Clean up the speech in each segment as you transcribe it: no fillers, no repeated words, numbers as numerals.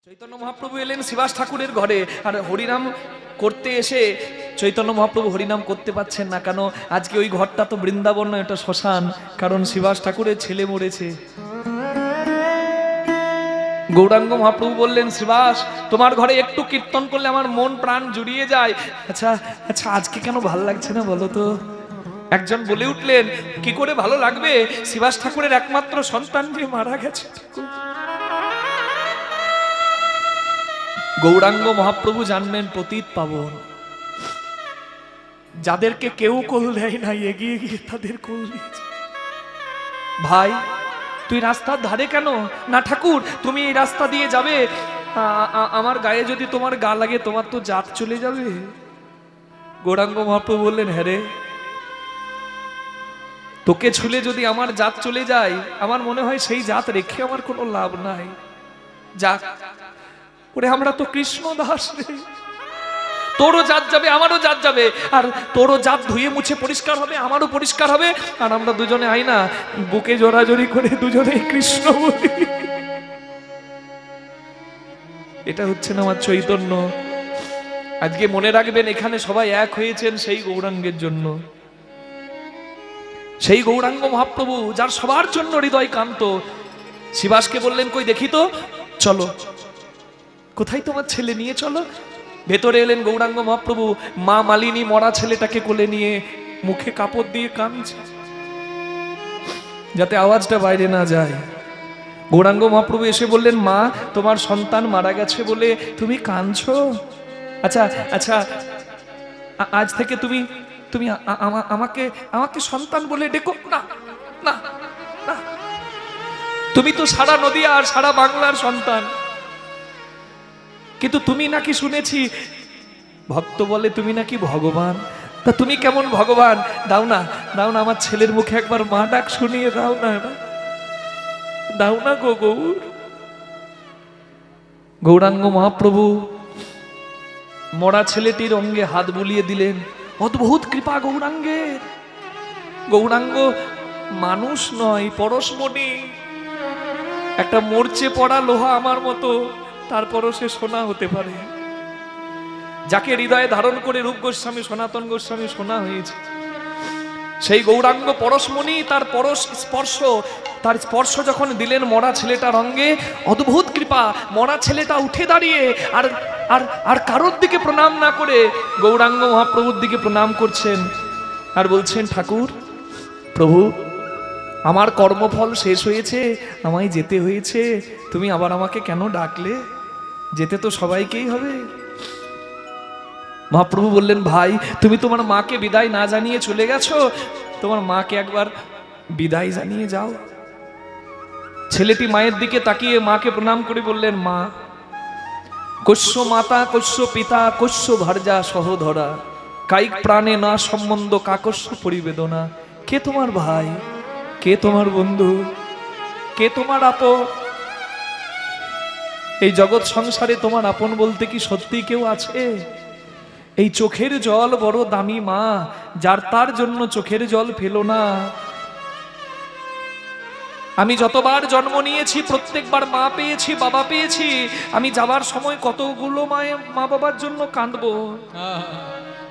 চৈতন্য মহাপ্রভু এলেন শিবাস ঠাকুরের ঘরে, আর হরিনাম করতে এসে চৈতন্য মহাপ্রভু হরিনাম করতে পাচ্ছেন না। কেন? আজকে ওই ঘরটা তো বৃন্দাবন নয়, এটা শ্মশান। কারণ শিবাস ঠাকুরের ছেলে মরেছে। গৌরাঙ্গ মহাপ্রভু বললেন, শিবাস, তোমার ঘরে একটু কীর্তন করলে আমার মন প্রাণ জুড়িয়ে যায়। আচ্ছা আচ্ছা, আজকে কেন ভালো লাগছে না বলো তো? একজন বলে উঠলেন, কি করে ভালো লাগবে, শিবাস ঠাকুরের একমাত্র সন্তান যে মারা গেছে। গৌরাঙ্গ মহাপ্রভু জানবেন পতিত পাবন, যাদেরকে কেউ কোল দেয় না, এগিয়ে গিয়ে তাদের কোল দিয়েছে। ভাই, তুই রাস্তার ধারে কেন? না ঠাকুর, তুমি এই রাস্তা দিয়ে যাবে, আমার গায়ে যদি তোমার গা লাগে তোমার তো জাত চলে যাবে। গৌরাঙ্গ মহাপ্রভু বললেন, হ্যাঁ রে, তোকে ছুলে যদি আমার জাত চলে যায়, আমার মনে হয় সেই জাত রেখে আমার কোনো লাভ নাই। যাক, ওরে আমরা তো কৃষ্ণ দাস রে, তোরও জাত যাবে আমারও জাত যাবে, আর তোরও জাত ধুয়ে মুছে পরিষ্কার হবে, আমারও পরিষ্কার হবে, আর আমরা দুজনে আই না বুকে জোরাজোরি করে দুজনেই কৃষ্ণ বলি। এটা হচ্ছে না আমার চৈতন্য। আজকে মনে রাখবেন, এখানে সবাই এক হয়েছেন সেই গৌরাঙ্গের জন্য, সেই গৌরাঙ্গ মহাপ্রভু যার সবার জন্য হৃদয় কান্ত। শিবাসকে বললেন, কই দেখি তো, চলো, কোথায় তোমার ছেলে, নিয়ে চলো। ভেতরে এলেন গৌরাঙ্গ মহাপ্রভু, মা মালিনী মরা ছেলেটাকে কোলে নিয়ে মুখে কাপড় দিয়ে কাঁদছে, যাতে আওয়াজটা বাইরে না যায়। গৌরাঙ্গ মহাপ্রভু এসে বললেন, মা, তোমার সন্তান মারা গেছে বলে তুমি কাঁদছো? আচ্ছা আচ্ছা, আজ থেকে তুমি তুমি আমাকে আমাকে সন্তান বলে ডেকো না। না না, তুমি তো সারা নদিয়া আর সারা বাংলার সন্তান, কিন্তু তুমি নাকি শুনেছি ভক্ত বলে তুমি নাকি ভগবান। তা তুমি কেমন ভগবান? দাও না, দাও না, আমার ছেলের মুখে একবার মা ডাক শুনিয়ে দাও না, দাও না গো গৌর। গৌরাঙ্গ মহাপ্রভু মরা ছেলেটির অঙ্গে হাত বুলিয়ে দিলেন। অদ্ভুত কৃপা গৌরাঙ্গের। গৌরাঙ্গ মানুষ নয়, পরশমণি, একটা মরচে পড়া লোহা আমার মতো, তারপরও সে সোনা হতে পারে। যাকে হৃদয়ে ধারণ করে রূপ গোস্বামী সনাতন গোস্বামী সোনা হয়েছে, সেই গৌরাঙ্গ পরশমণি, তার পরশ স্পর্শ, তার স্পর্শ যখন দিলেন মরা ছেলেটার অঙ্গে, অদ্ভুত কৃপা। মরা ছেলেটা উঠে দাঁড়িয়ে আর আর আর কারোর দিকে প্রণাম না করে গৌরাঙ্গ মহাপ্রভুর দিকে প্রণাম করছেন, আর বলছেন, ঠাকুর, প্রভু, আমার কর্মফল শেষ হয়েছে, আমায় যেতে হয়েছে, তুমি আবার আমাকে কেন ডাকলে? যেতে তো সবাইকেই হবে। মহাপ্রভু বললেন, ভাই, তুমি তোমার মাকে বিদায় না জানিয়ে চলে গেছো, তোমার মাকে একবার বিদায় জানিয়ে যাও। ছেলেটি মায়ের দিকে তাকিয়ে মাকে প্রণাম করে বললেন, মা, কস্য মাতা কস্য পিতা কস্য ভার্যা সহধরা, কায়িক প্রাণে না সম্বন্ধ কাকস্য পরিবেদনা। কে তোমার ভাই, কে তোমার বন্ধু, কে তোমার আপন? এই জগৎ সংসারে তোমার আপন বলতে কি সত্যি কেউ আছে? এই চোখের জল বড় দামি মা, যার তার জন্য চোখের জল ফেলো না। আমি যতবার জন্ম নিয়েছি প্রত্যেকবার মা পেয়েছি, বাবা পেয়েছি, আমি যাবার সময় কতগুলো মা বাবার জন্য কাঁদবো।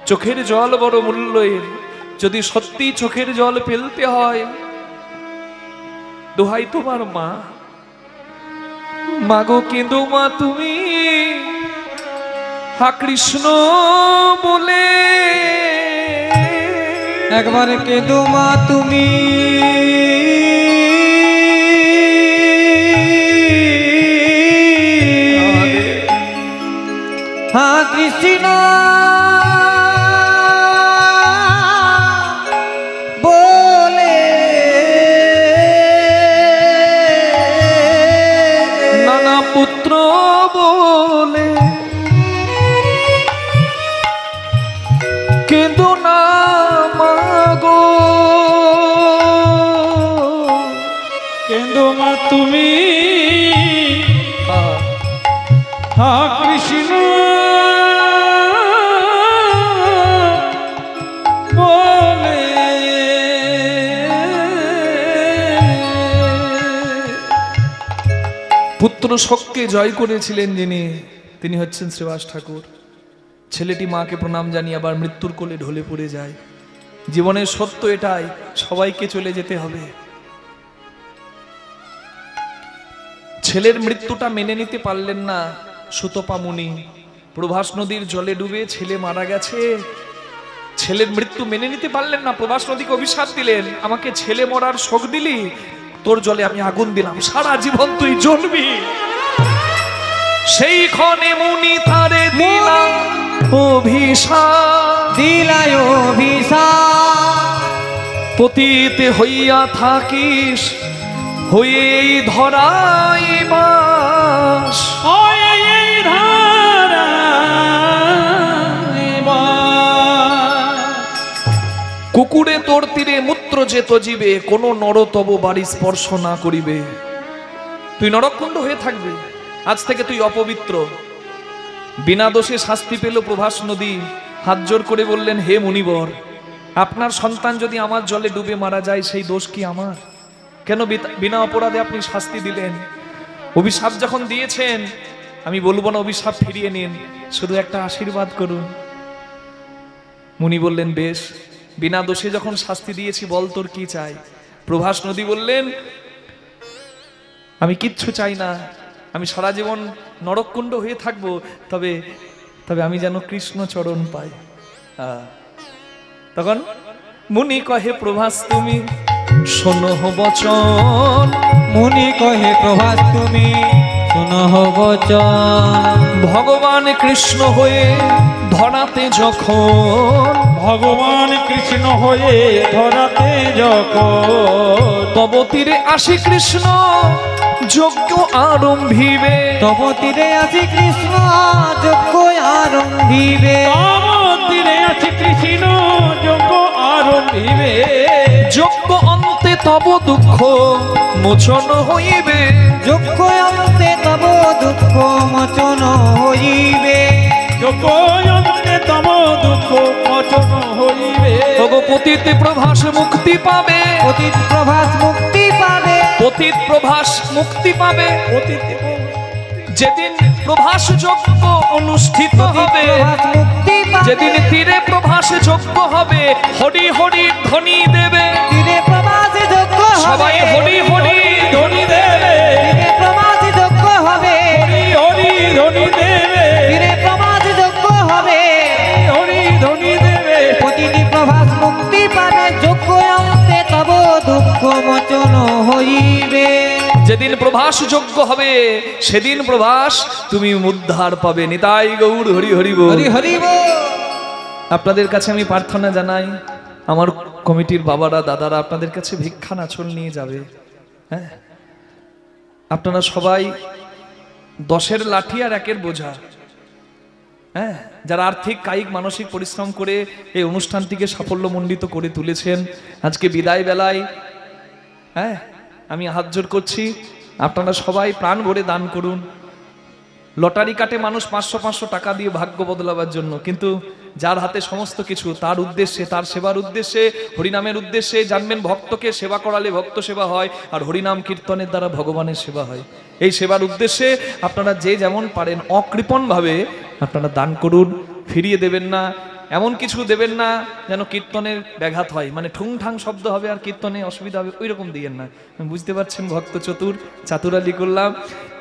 চোখের জল বড় মূল্যের, যদি সত্যি চোখের জল ফেলতে হয়, দোহাই তোমার মা। মাগো কেঁদো মা তুমি, হা কৃষ্ণ বলে, একবার কেঁদো মা তুমি, হা কৃষ্ণ বলে, নানা পুত্র বলে, কেঁদো না মাগো, কেঁদো মা তুমি, হা কৃষ্ণ বলে। পুত্র শোককে জয় করেছিলেন যিনি, তিনি হচ্ছেন শ্রীবাস ঠাকুর। ছেলেটি মাকে প্রণাম জানিয়ে আবার মৃত্যুর কোলে ঢলে পড়ে যায়। জীবনের সত্য এটাই, সবাইকে চলে যেতে হবে। ছেলের মৃত্যুটা মেনে নিতে পারলেন না সুতপা মুনি। প্রভাস নদীর জলে ডুবে ছেলে মারা গেছে, ছেলের মৃত্যু মেনে নিতে পারলেন না। প্রভাস নদীকে অভিশাপ দিলেন, আমাকে ছেলে মরার শোক দিলি, তোর জলে আমি আগুন দিলাম, সারা জীবন তুই জ্বলবি। সেই ক্ষণে মুনি তারে দিলা অভিশাপ, দিলায় অভিশাপ, পতিত হইয়া থাকিস, হয়ে এই ধরাই বাস। এই ধারায় বাস। কুকুরে তোর তীরে মূত্র যেত জীবে, কোন নর তব বাড়ি স্পর্শ না করিবে। তুই নরককুণ্ড হয়ে থাকবি, আজ থেকে তুই অপবিত্র। বিনা দোষে শাস্তি পেল প্রভাস নদী। হাত জোর করে বললেন, হে মুনিবর, আপনার সন্তান যদি আমার জলে ডুবে মারা যায়, সেই দোষ কি আমার? কেন বিনা অপরাধে আপনি শাস্তি দিলেন? অভিশাপ যখন দিয়েছেন, আমি বলবো না অভিশাপ ফিরিয়ে নিন, শুধু একটা আশীর্বাদ করুন। মুনি বললেন, বেশ, বিনা দোষে যখন শাস্তি দিয়েছি, বল তোর কি চাই? প্রভাস নদী বললেন, আমি কিচ্ছু চাই না, আমি সারা জীবন নরককুণ্ড হয়ে থাকবো, তবে তবে আমি যেন কৃষ্ণ চরণ পাই। তখন মুনি কহে, প্রভাস তুমি শোনো বচন। মুনি কহে, প্রভাস তুমি শোনো বচন। ভগবান কৃষ্ণ হয়ে ধরাতে যখন, ভগবান কৃষ্ণ হয়ে ধরাতে যখন, তব তীরে আসি কৃষ্ণ যজ্ঞ আরম্ভিবে। তব তীরে আসি কৃষ্ণ যজ্ঞ আরম্ভিবে। তব তীরে আসি কৃষ্ণ যজ্ঞ আরম্ভিবে। যজ্ঞ অন্তে তব দুঃখ মোচন হইবে। যজ্ঞ অন্তে তব দুঃখ মোচন হইবে। যজ্ঞ অন্তে তব দুঃখ মোচন হইবে। তব পতিত প্রভাস মুক্তি পাবে। পতিত প্রভাস মুক্তি পাবে। পতিত প্রভাস মুক্তি পাবে। পতিত যেদিন প্রভাস যজ্ঞ অনুষ্ঠিত হবে, মুক্তি পাবে। যেদিন তীরে প্রভাস যজ্ঞ হবে, হরি হরি ধ্বনি দেবে। তীরে প্রভাস যজ্ঞ হবে। সবাই হরি হরি ধ্বনি দেবে। তীরে প্রভাস যজ্ঞ হবে। হরি হরি ধ্বনি দেবে। তীরে প্রভাস যজ্ঞ হবে। হরি ধ্বনি দেবে। প্রতিটি প্রভাস মুক্তি পাবে। যজ্ঞ অন্তে তব দুঃখ মোচন হইবে। যেদিন প্রভাস যজ্ঞ হবে, সেদিন প্রভাস তুমি উদ্ধার পাবে। নিতাই গৌর হরি হরি বল। হরি হরি বল। আপনাদের কাছে আমি প্রার্থনা জানাই, আমার কমিটির বাবারা দাদারা আপনাদের কাছে ভিক্ষা নাচল নিয়ে যাবে। হ্যাঁ, আপনারা সবাই 10-এর লাঠি আর 1-এর বোঝা। হ্যাঁ, যারা আর্থিক কায়িক মানসিক পরিশ্রম করে এই অনুষ্ঠানটিকে সাফল্যমণ্ডিত করে তুলেছেন, আজকে বিদায় বেলায় হ্যাঁ আমি হাত জোর করছি, আপনারা সবাই প্রাণ ভরে দান করুন। লটারি কাটে মানুষ 500-500 টাকা দিয়ে ভাগ্য বদলাবার জন্য, কিন্তু যার হাতে সমস্ত কিছু, তার উদ্দেশ্যে, তার সেবার উদ্দেশ্যে, হরিনামের উদ্দেশ্যে। জানবেন, ভক্তকে সেবা করালে ভক্ত সেবা হয়, আর হরিনাম কীর্তনের দ্বারা ভগবানের সেবা হয়। এই সেবার উদ্দেশ্যে আপনারা যে যেমন পারেন অকৃপণভাবে আপনারা দান করুন। ফিরিয়ে দেবেন না, এমন কিছু দেবেন না যেন কীর্তনের ব্যাঘাত হয়, মানে ঠুংঠাং শব্দ হবে আর কীর্তনে অসুবিধা হবে, ওই রকম দিয়েন না। বুঝতে পারছেন, ভক্ত চতুর চাতুরালি করলাম।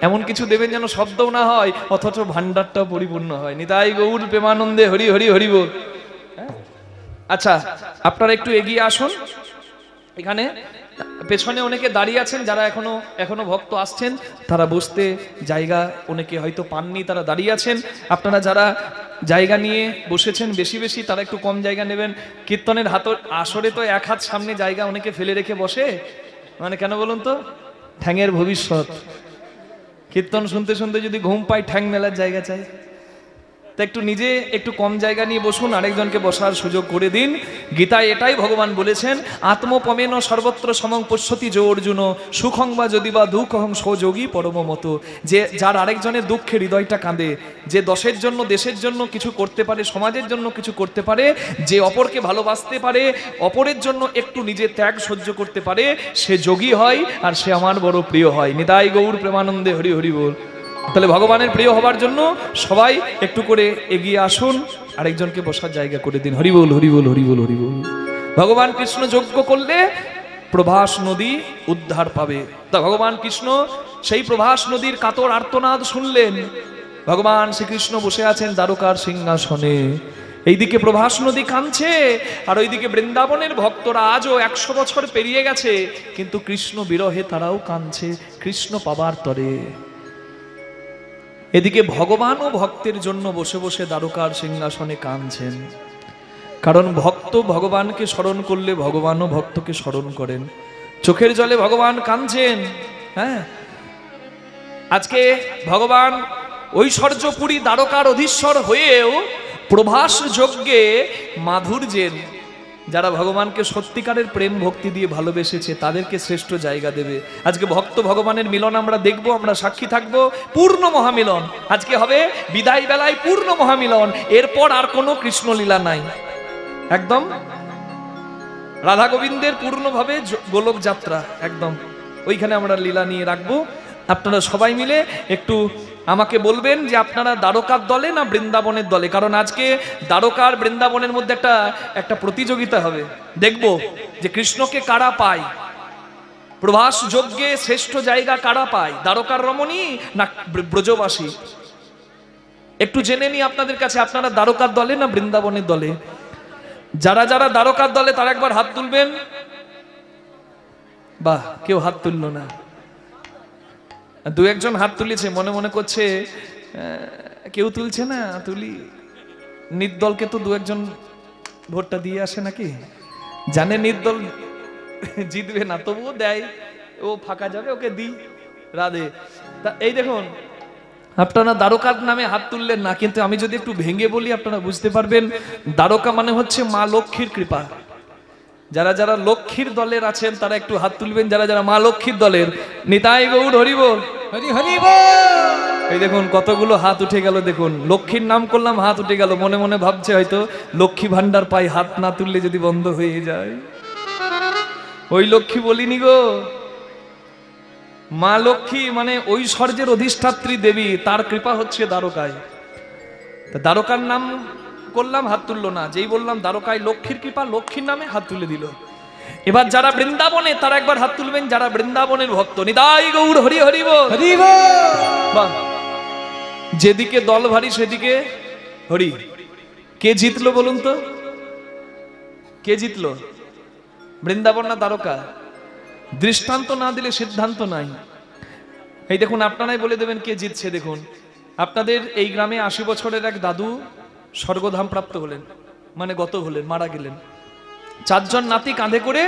এমন কিছু দেবেন যেন শব্দও না হয়, অথচ ভান্ডারটাও পরিপূর্ণ হয়। নিতাই গৌর প্রেমানন্দে হরি হরি হরি বল। আচ্ছা, আপনারা একটু এগিয়ে আসুন। এখানে পেছনে অনেকে দাঁড়িয়ে আছেন, যারা এখনো ভক্ত আসছেন, তারা বসতে জায়গা অনেকে হয়তো পাননি, তারা দাঁড়িয়ে আছেন। আপনারা যারা জায়গা নিয়ে বসেছেন বেশি বেশি, তারা একটু কম জায়গা নেবেন। কীর্তনের আসরে তো 1 হাত সামনে জায়গা অনেকে ফেলে রেখে বসে, মানে কেন বলুন তো? ঠ্যাঙের ভবিষ্যৎ। কীর্তন শুনতে শুনতে যদি ঘুম পাই, ঠ্যাং মেলার জায়গা চাই। তা একটু নিজে একটু কম জায়গা নিয়ে বসুন, আরেকজনকে বসার সুযোগ করে দিন। গীতায় এটাই ভগবান বলেছেন, আত্মপমেন সর্বত্র সমং পশ্যতি যো অর্জুন সুখং বা যদি বা দুঃখং সযোগী পরম মতো। যে যার আরেকজনের দুঃখে হৃদয়টা কাঁদে, যে দশের জন্য দেশের জন্য কিছু করতে পারে, সমাজের জন্য কিছু করতে পারে, যে অপরকে ভালোবাসতে পারে, অপরের জন্য একটু নিজের ত্যাগ সহ্য করতে পারে, সে যোগী হয় আর সে আমার বড় প্রিয় হয়। নিতাই গৌর প্রেমানন্দে হরি হরি বল। তাহলে ভগবানের প্রিয় হবার জন্য সবাই একটু করে এগিয়ে আসুন, আরেকজনকে বসার জায়গা করে দিন। হরি বল হরি বল হরি বল হরি বল। ভগবান কৃষ্ণ যজ্ঞ করলে প্রভাস নদী উদ্ধার পাবে। তা ভগবান কৃষ্ণ সেই প্রভাস নদীর কাতর আর্তনাদ শুনলেন। ভগবান শ্রীকৃষ্ণ বসে আছেন দ্বারকার সিংহাসনে, এইদিকে প্রভাস নদী কাঁদছে, আর ওইদিকে বৃন্দাবনের ভক্তরা আজও 100 বছর পেরিয়ে গেছে, কিন্তু কৃষ্ণ বিরহে তারাও কাঁদছে কৃষ্ণ পাবার তরে। এদিকে ভগবানও ভক্তের জন্য বসে বসে দ্বারকার সিংহাসনে কাঁদছেন, কারণ ভক্ত ভগবানকে স্মরণ করলে ভগবানও ভক্তকে স্মরণ করেন। চোখের জলে ভগবান কাঁদছেন। হ্যাঁ, আজকে ভগবান ঐশ্বর্যপুরী দ্বারকার অধীশ্বর হয়েও প্রভাস যজ্ঞে মাধুর্যের, যারা ভগবানকে সত্যিকারের প্রেম ভক্তি দিয়ে ভালোবেসেছে তাদেরকে শ্রেষ্ঠ জায়গা দেবে। আজকে ভক্ত ভগবানের মিলন আমরা দেখব, আমরা সাক্ষী থাকব। পূর্ণ মহামিলন আজকে হবে, বিদায় বেলায় পূর্ণ মহামিলন। এরপর আর কোনো কৃষ্ণলীলা নাই, একদম রাধা গোবিন্দের পূর্ণভাবে গোলক যাত্রা, একদম ওইখানে আমরা লীলা নিয়ে রাখবো। আপনারা সবাই মিলে একটু আমাকে বলবেন যে আপনারা দ্বারকার দলে না বৃন্দাবনের দলে, কারণ আজকে দ্বারকার বৃন্দাবনের মধ্যে একটা প্রতিযোগিতা হবে। দেখব যে কৃষ্ণকে কারা পায়, প্রভাস যজ্ঞে শ্রেষ্ঠ জায়গা কারা পায়, দ্বারকার রমণী না ব্রজবাসী। একটু জেনে নি আপনাদের কাছে, আপনারা দ্বারকার দলে না বৃন্দাবনের দলে? যারা যারা দ্বারকার দলে তারা একবার হাত তুলবেন। বাহ, কেউ হাত তুললো না, দু একজন হাত তুলেছে, মনে মনে করছে কেউ তুলছে না, তুলি। নির্দলকে তো দু একজন ভোটটা দিয়ে আসে নাকি, জানে নির্দল জিতবে না, তবুও দেয়, ও ফাঁকা যাবে ওকে দিই, রাধে। তা এই দেখুন, আপনারা দ্বারকার নামে হাত তুললেন না, কিন্তু আমি যদি একটু ভেঙে বলি আপনারা বুঝতে পারবেন। দ্বারকা মানে হচ্ছে মা লক্ষ্মীর কৃপা। যারা যারা লক্ষ্মীর দলের আছেন তারা একটু হাত তুলবেন, যারা যারা মা লক্ষ্মীর দলের। নিতাই গৌর হরি বল হরি হরি বল। এই দেখুন কতগুলো হাত উঠে গেল, দেখুন লক্ষ্মীর নাম করলাম হাত উঠে গেল। মনে মনে ভাবছে হয়তো লক্ষ্মী ভান্ডার পাই, হাত না তুললে যদি বন্ধ হয়ে যায়। ওই লক্ষ্মী বলিনি গো, মা লক্ষ্মী মানে ঐশ্বর্যের অধিষ্ঠাত্রী দেবী, তার কৃপা হচ্ছে দ্বারকায়। দ্বারকার নাম করলাম হাত তুললো না, যেই বললাম দ্বারকায় লক্ষ্মীর কৃপা, লক্ষ্মীর নামে হাত তুলে দিল। এবার যারা বৃন্দাবনে তারা একবার হাত তুলবেন, যারা বৃন্দাবনের ভক্ত। নিতাই গৌর হরি হরি বল হরি বল। বাহ, যেদিকে দল ভারী সেদিকে হরি। কে জিতলো বলুন তো, কে জিতলো, বৃন্দাবন না দ্বারকা? দৃষ্টান্ত না দিলে সিদ্ধান্ত নাই। এই দেখুন আপনারাই বলে দেবেন কে জিতছে। দেখুন আপনাদের এই গ্রামে 80 বছরের এক দাদু স্বর্গধাম প্রাপ্ত হলেন, মানে গত হলেন, মারা গেলেন। 4 জন নাতি কাঁধে করে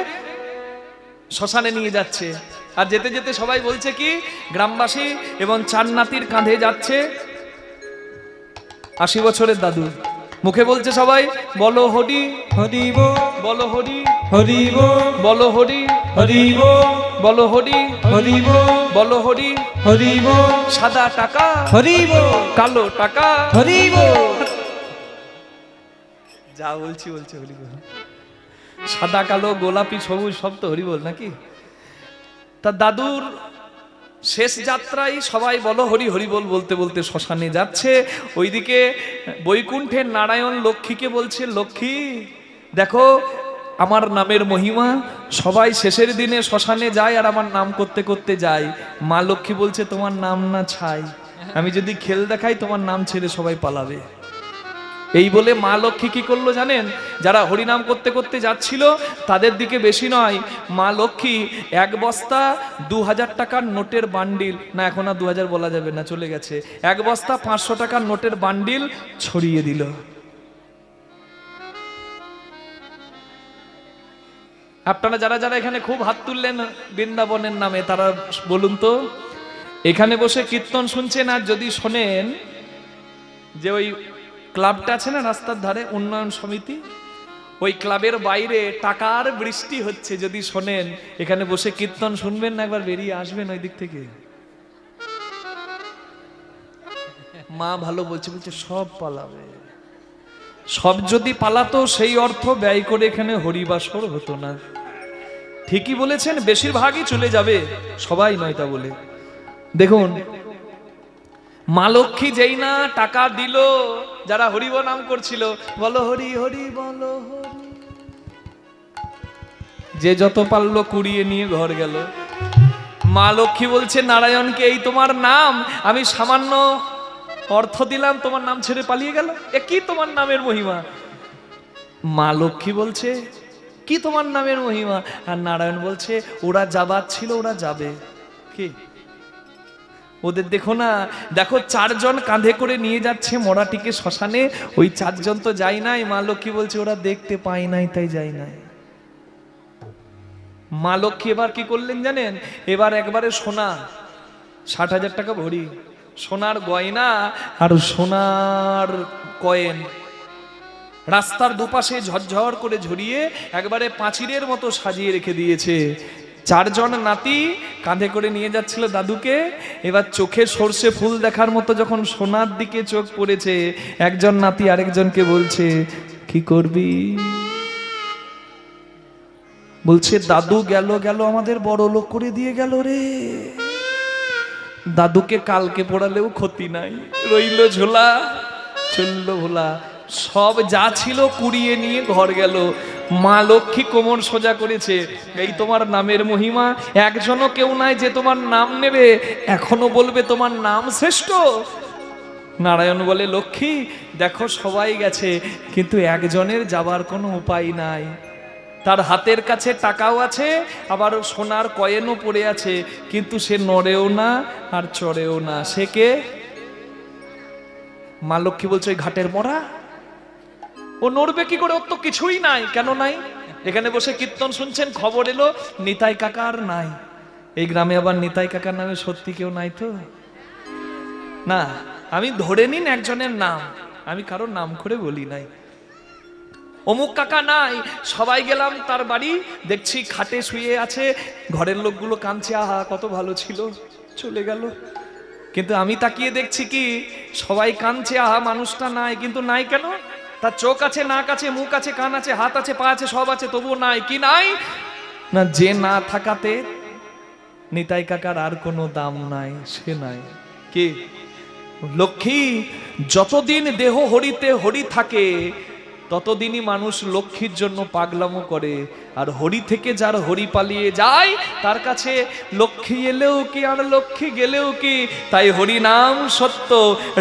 শ্মশানে নিয়ে যাচ্ছে, আর যেতে যেতে সবাই বলছে কি, গ্রামবাসী এবং 4 নাতির কাঁধে যাচ্ছে 80 বছরের দাদু। মুখে বলছে সবাই, বলো হরি হরি বল বলো হরি হরি বল বলো হরি হরি বল বলো হরি হরি বল বলো হরি হরি বল। সাদা টাকা হরি বল কালো টাকা হরি বল। যা বলছি বলছে হরি বল। সাদা কালো গোলাপি সবুজ সব তো হরি বল নাকি? তা দাদুর শেষ যাত্রায় সবাই বলো হরি হরি বল বলতে বলতে শ্মশানে যাচ্ছে। ওইদিকে বৈকুণ্ঠের নারায়ণ লক্ষ্মীকে বলছে, লক্ষ্মী দেখো আমার নামের মহিমা, সবাই শেষের দিনে শ্মশানে যায় আর আমার নাম করতে করতে যায়। মা লক্ষ্মী বলছে, তোমার নাম না ছাই, আমি যদি খেল দেখাই তোমার নাম ছেড়ে সবাই পালাবে। এই বলে মা লক্ষ্মী কি করলো জানেন? যারা হরিনাম করতে করতে যাচ্ছিল তাদের দিকে বেশি নয়, মা লক্ষ্মী 1 বস্তা 2000 টাকার নোটের বান্ডিল, না এখন আর 2000 বলা যাবে না, চলে গেছে, 1 বস্তা 500 টাকার নোটের বান্ডিল ছড়িয়ে দিল। আপনারা যারা যারা এখানে খুব হাত তুললেন বৃন্দাবনের নামে, তারা বলুন তো, এখানে বসে কীর্তন শুনছেন আর যদি শোনেন যে ওই ক্লাবটা আছে না রাস্তার ধারে, উন্নয়ন সমিতি, ওই ক্লাবের বাইরে টাকার বৃষ্টি হচ্ছে। যদি শোনেন, এখানে বসে কীর্তন শুনবেন না, একবার বেরিয়ে আসবেন ওই দিক থেকে। মা ভালো বলছে, বলছে সব পালাবে। সব যদি পালাতো সেই অর্থ ব্যয় করে এখানে হরিবাসর হতো না। ঠিকই বলেছেন, বেশিরভাগই চলে যাবে, সবাই নয় তা বলে। দেখুন, মা লক্ষ্মী যেই না টাকা দিল, যারা হরিব নাম করছিল, বলো হরি হরি বলো হরি, যে যত পারলো কুড়িয়ে নিয়ে ঘর গেল। মা লক্ষ্মী বলছে নারায়ণকে, এই তোমার নাম, আমি সামান্য অর্থ দিলাম, তোমার নাম ছেড়ে পালিয়ে গেল, এ কি তোমার নামের মহিমা? মা লক্ষ্মী বলছে কি তোমার নামের মহিমা? আর নারায়ণ বলছে ওরা যাবার ছিল, ওরা যাবে। কি ওদের দেখো না, দেখো 4 জন কাঁধে করে নিয়ে যাচ্ছে মরাটিকে শ্মশানে, ওই 4 জন তো যায় নাই। মা লক্ষ্মী বলছে ওরা দেখতে পায় নাই তাই যায় নাই। মা লক্ষ্মী এবার কি করলেন জানেন? এবার একবারে সোনা, 60,000 টাকা ভরি, সোনার গয়না আর সোনার কয়েন রাস্তার দুপাশে ঝরঝর করে ঝরিয়ে একবারে পাঁচিরের মতো সাজিয়ে রেখে দিয়েছে। 4 জন নাতি কাঁধে করে নিয়ে যাচ্ছিল দাদুকে। এবার চোখে সর্ষে ফুল দেখার মতো যখন সোনার দিকে চোখ পড়েছে, একজন নাতি আরেকজনকে বলছে কি করবি? বলছে দাদু গেল গেল আমাদের বড় লোক করে দিয়ে গেল রে। দাদুকে কালকে পড়ালেও ক্ষতি নাই, রইল ঝোলা চলল ভোলা। সব যা ছিল কুড়িয়ে নিয়ে ঘর গেল। মা লক্ষ্মী কোমর সোজা করেছে, এই তোমার নামের মহিমা। একজনও কেউ নাই যে তোমার নাম নেবে, এখনো বলবে তোমার নাম শ্রেষ্ঠ। নারায়ণ বলে লক্ষ্মী দেখো সবাই গেছে, কিন্তু একজনের যাবার কোনো উপায় নাই। তার হাতের কাছে টাকাও আছে, আবার সোনার কয়েনও পড়ে আছে, কিন্তু সে নড়েও না আর চড়েও না। সে কে? মা লক্ষ্মী বলছে ওই ঘাটের মরা। ও নড়বে কি করে? ওর তো কিছুই নাই। কেন নাই? এখানে বসে কীর্তন শুনছেন, খবর এলো নিতাই কাকা আর নাই। এই গ্রামে আবার নিতাই কাকার নামে সত্যি কেউ নাই তো? না, আমি ধরে নিন একজনের নাম, আমি কারোর নাম করে বলি নাই। অমুক কাকা নাই, সবাই গেলাম তার বাড়ি, দেখছি খাটে শুয়ে আছে, ঘরের লোকগুলো কাঁদছে, আহা কত ভালো ছিল, চলে গেল। কিন্তু আমি তাকিয়ে দেখছি কি সবাই কাঁদছে, আহা মানুষটা নাই। কিন্তু নাই কেন? তার চোখ আছে, নাক আছে, মুখ আছে, কান আছে, হাত আছে, পা আছে, সব আছে, তবুও নাই। কি নাই? না, যে না থাকাতে নিতাই কাকার আর কোনো দাম নাই, সে নাই। কি? লক্ষ্মী যতদিন দেহ হরিতে হরি থাকে, ততদিনই মানুষ লক্ষ্মীর জন্য পাগলামো করে। আর হরি থেকে যার হরি পালিয়ে যায়, তার কাছে লক্ষ্মী এলেও কি আর লক্ষ্মী গেলেও কি। তাই হরি নাম সত্য,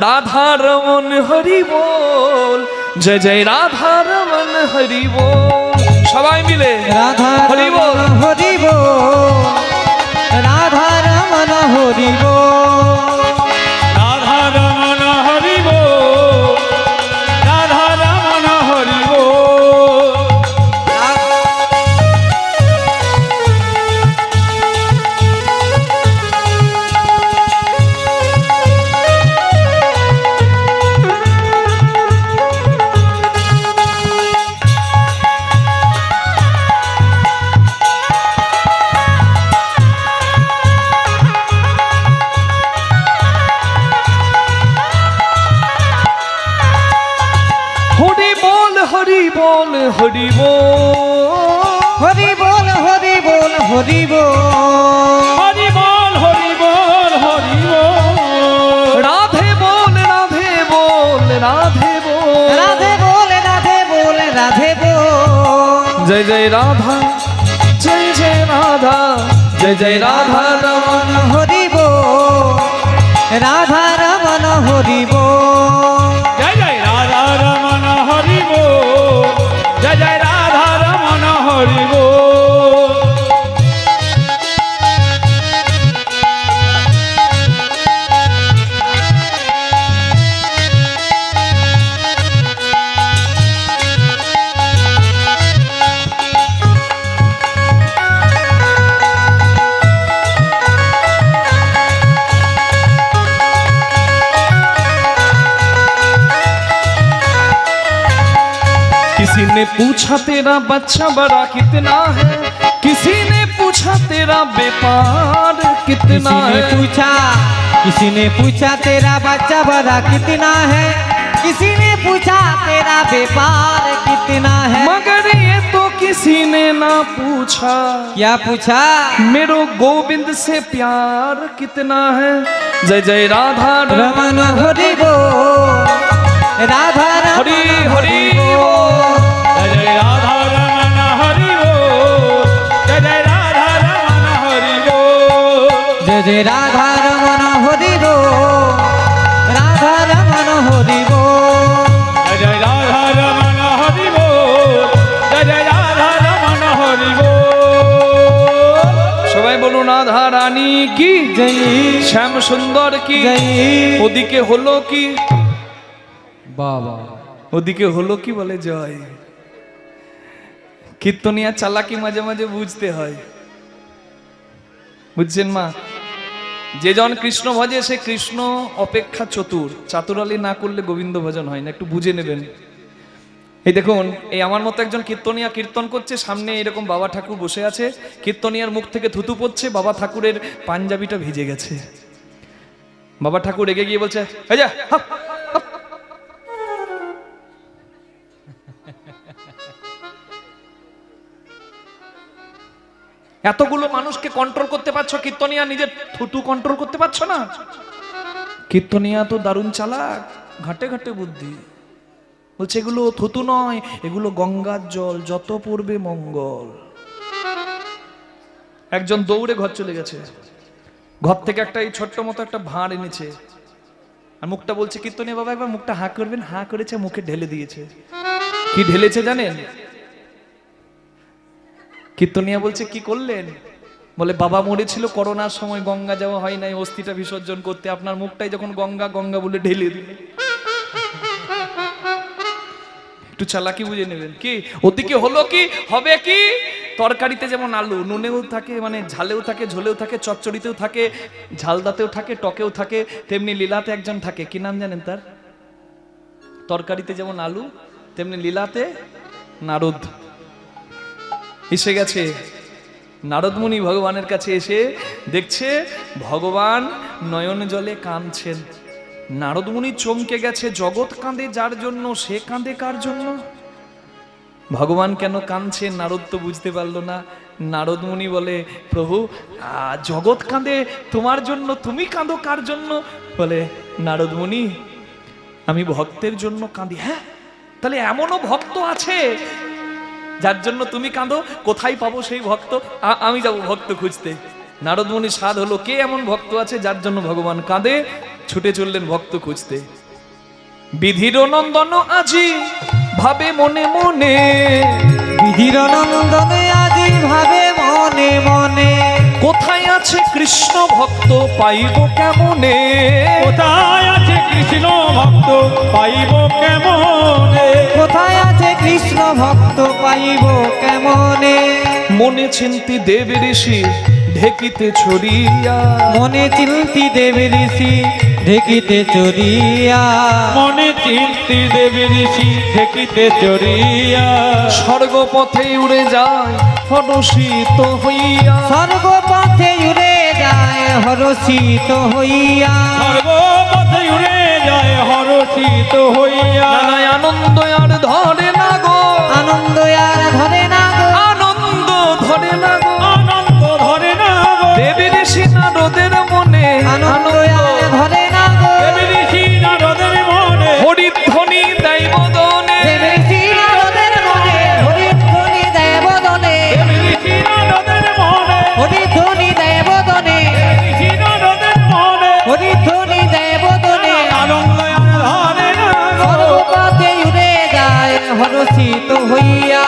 রাধা রমন হরি বল, জয় জয় রাধা রমন হরি বল। সবাই মিলে রাধা হরি বল, হরি বল, রাধা রমন হরি বল, রাধা রমন হরি বল, রাধা রমন হরি বল। হরি বল হরি বল হরি বল, হরি বল, হরি বল, হরি বল, হরি বল, হরি বল, হরি বল। রাধে বল রাধে বল রাধে বল, রাধে বল, রাধে বল, রাধে বল, জয় জয় রাধা, জয় জয় রাধা, জয় জয় রাধা রমন। হরি বল, রাধা রমন হরি বল, জয় জয় রাধা রমন হরি বল, জয় জয় রাধা রমন হরি বল। ने पूछा तेरा बच्चा बड़ा कितना है, किसी ने पूछा तेरा व्यापार कितना है। किसी ने पूछा तेरा बच्चा बड़ा कितना है, किसी ने पूछा तेरा व्यापार कितना है। मगर ये तो किसी ने ना पूछा, क्या पूछा? मेरो गोविंद से प्यार कितना है। जय जय राधा रमन हरि बोल, राधा हरि हरि बोल। जय जय राधा रमन हरि बोल, जय जय राधा रमन हरि बोल। जय जय राधा रमन हरि बोल, राधा रमन हरि बोल। जय जय राधा रमन हरि बोल, जय जय राधा रमन हरि बोल। সবাই বলুন রাধা রানী কি जय শ্যাম সুন্দর কি। जय। ওদিকে হলো কি, বাবা ওদিকে হলো কি বলে জয়। কীর্তনিয়া চালাকি মাঝে মাঝে বুঝতে হয়, বুঝছেন মা। যে জন কৃষ্ণ ভজে সে কৃষ্ণ অপেক্ষা চতুর, চাতুরালি না করলে গোবিন্দ ভজন হয় না, একটু বুঝে নেবেন। এই দেখুন, এই আমার মতো একজন কীর্তনিয়া কীর্তন করছে, সামনে এরকম বাবা ঠাকুর বসে আছে, কীর্তনিয়ার মুখ থেকে থুতু পড়ছে, বাবা ঠাকুরের পাঞ্জাবিটা ভিজে গেছে। বাবা ঠাকুর রেগে গিয়ে বলছে এই যা হাপ। এতগুলো মানুষকে কন্ট্রোল করতে পারছো, কীর্তনিয়া নিজের থুতু কন্ট্রোল করতে পারছো না। কীর্তনিয়া তো দারুণ চালাক, ঘাটে ঘাটে বুদ্ধি। বলছে এগুলো থুতু নয়, এগুলো গঙ্গার জল, যত পড়বে মঙ্গল। একজন দৌড়ে ঘর চলে গেছে, ঘর থেকে একটা এই ছোট্ট মতো একটা ভাঁড় এনেছে, আর মুখটা বলছে কীর্তনিয়া বাবা একবার মুখটা হাঁ করবেন। হাঁ করেছে, মুখে ঢেলে দিয়েছে। কি ঢেলেছে জানেন? কীর্তনিয়া বলছে কি করলেন? বলে বাবা মরেছিল করোনার সময়, গঙ্গা যাওয়া হয় নাই অস্থিটা বিসর্জন করতে, আপনার মুখটাই যখন গঙ্গা গঙ্গা বলে ঢেলে দিল। একটু চালাকি বুঝে নেবেন। কি ওদিকে হলো কি হবে কি, তরকারিতে যেমন আলু নুনেও থাকে, মানে ঝালেও থাকে, ঝোলেও থাকে, চচ্চড়িতেও থাকে, ঝালদাতেও থাকে, টকেও থাকে, তেমনি লীলাতে একজন থাকে। কি নাম জানেন তার? তরকারিতে যেমন আলু তেমনি লীলাতে নারদ এসে গেছে। নারদ মুনি ভগবানের কাছে এসে দেখছে ভগবান নয়ন জলে কাঁদছেন। নারদ মুনি চমকে গেছে, জগৎ কাঁদে যার জন্য, সে কাঁদে কার জন্য? ভগবান কেন কাঁদছে নারদ তো বুঝতে পারলো না। নারদ মুনি বলে প্রভু জগৎ কাঁদে তোমার জন্য, তুমি কাঁদো কার জন্য? বলে নারদ মুনি আমি ভক্তের জন্য কাঁদি। হ্যাঁ, তাহলে এমনও ভক্ত আছে যার জন্য তুমি কাঁদো? কোথায় পাবো সেই ভক্ত? আমি যাব ভক্ত খুঁজতে। নারদ মুনি সাধ হলো, কে এমন ভক্ত আছে যার জন্য ভগবান কাঁদে? ছুটে চললেন ভক্ত খুঁজতে। বিধির নন্দন আজি ভাবে মনে মনে, বিধির নন্দনে আজি ভাবে মনে মনে, কোথায় আছে কৃষ্ণ ভক্ত পাইব কেমনে? কোথায় আছে কৃষ্ণ ভক্ত পাইব কেমনে? কোথায় আছে কৃষ্ণ ভক্ত পাইব কেমনে? মনে চিন্তি দেব ঋষি ঢেকিতে ছড়িয়া, মনে চিন্তি দেব ঋষি ঢেকিতে চড়িয়া, মনে চিন্তি দেবী ঋষি ঠেকিতে চড়িয়া, স্বর্গপথে উড়ে যায় হরষিত হইয়া, স্বর্গপথে উড়ে যায় হরষিত হইয়া, সর্বপথে উড়ে যায় হরষিত হইয়া। নানায় আনন্দ আর ধরে না গো, আনন্দ আর ধরে না গো, আনন্দ ধরে না গো, আনন্দ ধরে না গো, দেবী ঋষি নারদের মনে আনন্দ আর ধরে না গো, দেবী ঋষি নারদের মনে হরিধ্বনি দেয় বদনে, দেব ঋষি নারদের মনে হরিধ্বনি দেয় বদনে, দেবী ঋষি নারদের মনে হরিধ্বনি দেয় বদনে, ঋষি নারদের মনে হরিধ্বনি দেয় বদনে, আনন্দ আর ধরে না গো। সর্বপথে উড়ে যায় হরষিত হইয়া।